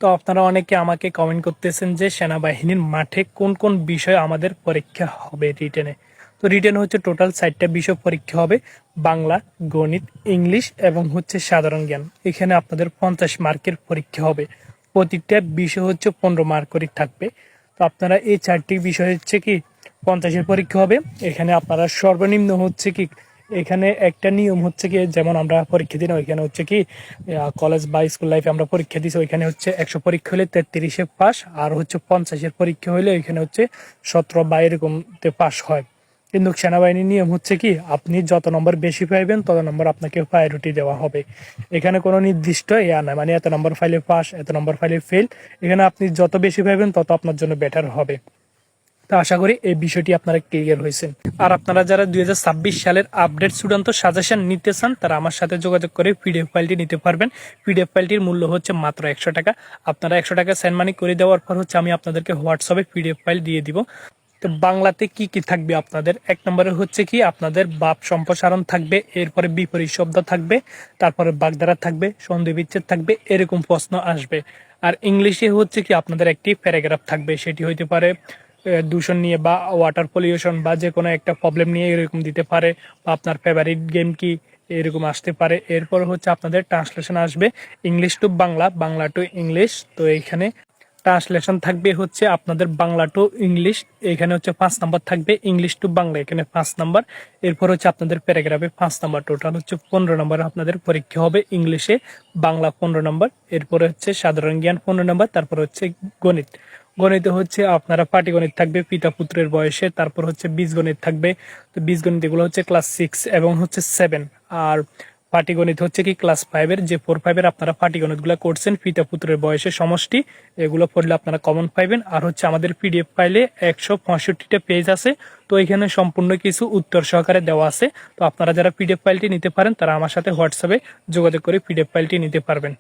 তো আপনারা অনেকে আমাকে কমেন্ট করতেছেন যে সেনাবাহিনীর মাঠে কোন কোন বিষয় আমাদের পরীক্ষা হবে রিটেনে। তো রিটেন হচ্ছে টোটাল 4টা বিষয় পরীক্ষা হবে, বাংলা, গণিত, ইংলিশ এবং হচ্ছে সাধারণ জ্ঞান। এখানে আপনাদের 50 মার্কের পরীক্ষা হবে। প্রতিটা বিষয় হচ্ছে 15 মার্ক করে থাকবে। তো আপনারা এই 4টি বিষয় হচ্ছে কি 50-এর পরীক্ষা হবে। এখানে আপনারা সর্বনিম্ন হচ্ছে কি, এখানে একটা নিয়ম হচ্ছে কি, যেমন আমরা পরীক্ষা দিই না, ওইখানে হচ্ছে কি কলেজ বা স্কুল লাইফে আমরা পরীক্ষা দিছি, ওইখানে হচ্ছে 100 পরীক্ষা হলে 33-এ পাস, আর হচ্ছে 50-এর পরীক্ষা হলে ওইখানে হচ্ছে 17 বা এরকমতে পাস হয়। কিন্তু সেনাবাহিনীর নিয়ম হচ্ছে কি, আপনি যত নম্বর বেশি পাইবেন তত নম্বর আপনাকে প্রায়োরিটি দেওয়া হবে। এখানে কোনো নির্দিষ্ট ইয়া নাই, মানে এত নম্বর ফাইলে পাস, এত নম্বর ফাইলে ফেল। এখানে আপনি যত বেশি পাইবেন তত আপনার জন্য বেটার হবে। তো আশা করি এই বিষয়টি আপনারা ক্লিয়ার হয়েছেন। আর আপনারা যারা 2026 সালের আপডেট চূড়ান্ত সাজেশন নিতে চান তারা আমার সাথে যোগাযোগ করে পিডিএফ ফাইলটি নিতে পারবেন। পিডিএফ ফাইলটির মূল্য হচ্ছে মাত্র 100 টাকা। আপনারা 100 টাকা সেন্ড মানি করে দেওয়ার পর হচ্ছে আমি আপনাদেরকে হোয়াটসঅ্যাপে পিডিএফ ফাইল দিয়ে দিব। তো বাংলাতে কি কি থাকবে আপনাদের, এক নম্বরে হচ্ছে কি আপনাদের বাপ সম্প্রসারণ থাকবে, এরপরে বিপরীত শব্দ থাকবে, তারপরে বাগধারা থাকবে, সন্ধি বিচ্ছেদ থাকবে, এরকম প্রশ্ন আসবে। আর ইংলিশে হচ্ছে কি আপনাদের একটি প্যারাগ্রাফ থাকবে, সেটি হইতে পারে দূষণ নিয়ে বা ওয়াটার পলিউশন বা যে কোনো একটা প্রবলেম নিয়ে এরকম দিতে পারে, বা আপনার ফেভারিট গেম কি এরকম আসতে পারে। এরপর হচ্ছে আপনাদের ট্রান্সলেশন আসবে English to Bangla, Bangla to English. তো এইখানে ট্রান্সলেশন থাকবে হচ্ছে আপনাদের বাংলা টু ইংলিশ, এখানে হচ্ছে 5 নাম্বার থাকবে, ইংলিশ টু বাংলা এখানে 5 নাম্বার। এরপর হচ্ছে আপনাদের প্যারাগ্রাফে 5 নাম্বার, টোটাল হচ্ছে 15 নম্বর আপনাদের পরীক্ষা হবে। ইংলিশে, বাংলা 15 নম্বর, এরপরে হচ্ছে সাধারণ জ্ঞান 15 নম্বর, তারপর হচ্ছে গণিত। গণিতে হচ্ছে আপনারা পাটিগণিত থাকবে পিতা পুত্রের বয়সে, তারপর হচ্ছে বীজগণিত থাকবে। তো বীজগণিত এগুলো হচ্ছে ক্লাস 6 এবং হচ্ছে 7। আর পাটিগণিত হচ্ছে কি ক্লাস 5-এর, যে 4-5-এর আপনারা পাটিগণিত গুলা করছেন পিতা পুত্রের বয়সে সমষ্টি, এগুলো পড়লে আপনারা কমন পাইবেন। আর হচ্ছে আমাদের পিডিএফ ফাইলে 165টা পেজ আছে, তো এখানে সম্পূর্ণ কিছু উত্তর সহকারে দেওয়া আছে। তো আপনারা যারা পিডিএফ ফাইলটি নিতে পারেন তারা আমার সাথে হোয়াটসঅ্যাপে যোগাযোগ করে পিডিএফ ফাইলটি নিতে পারবেন।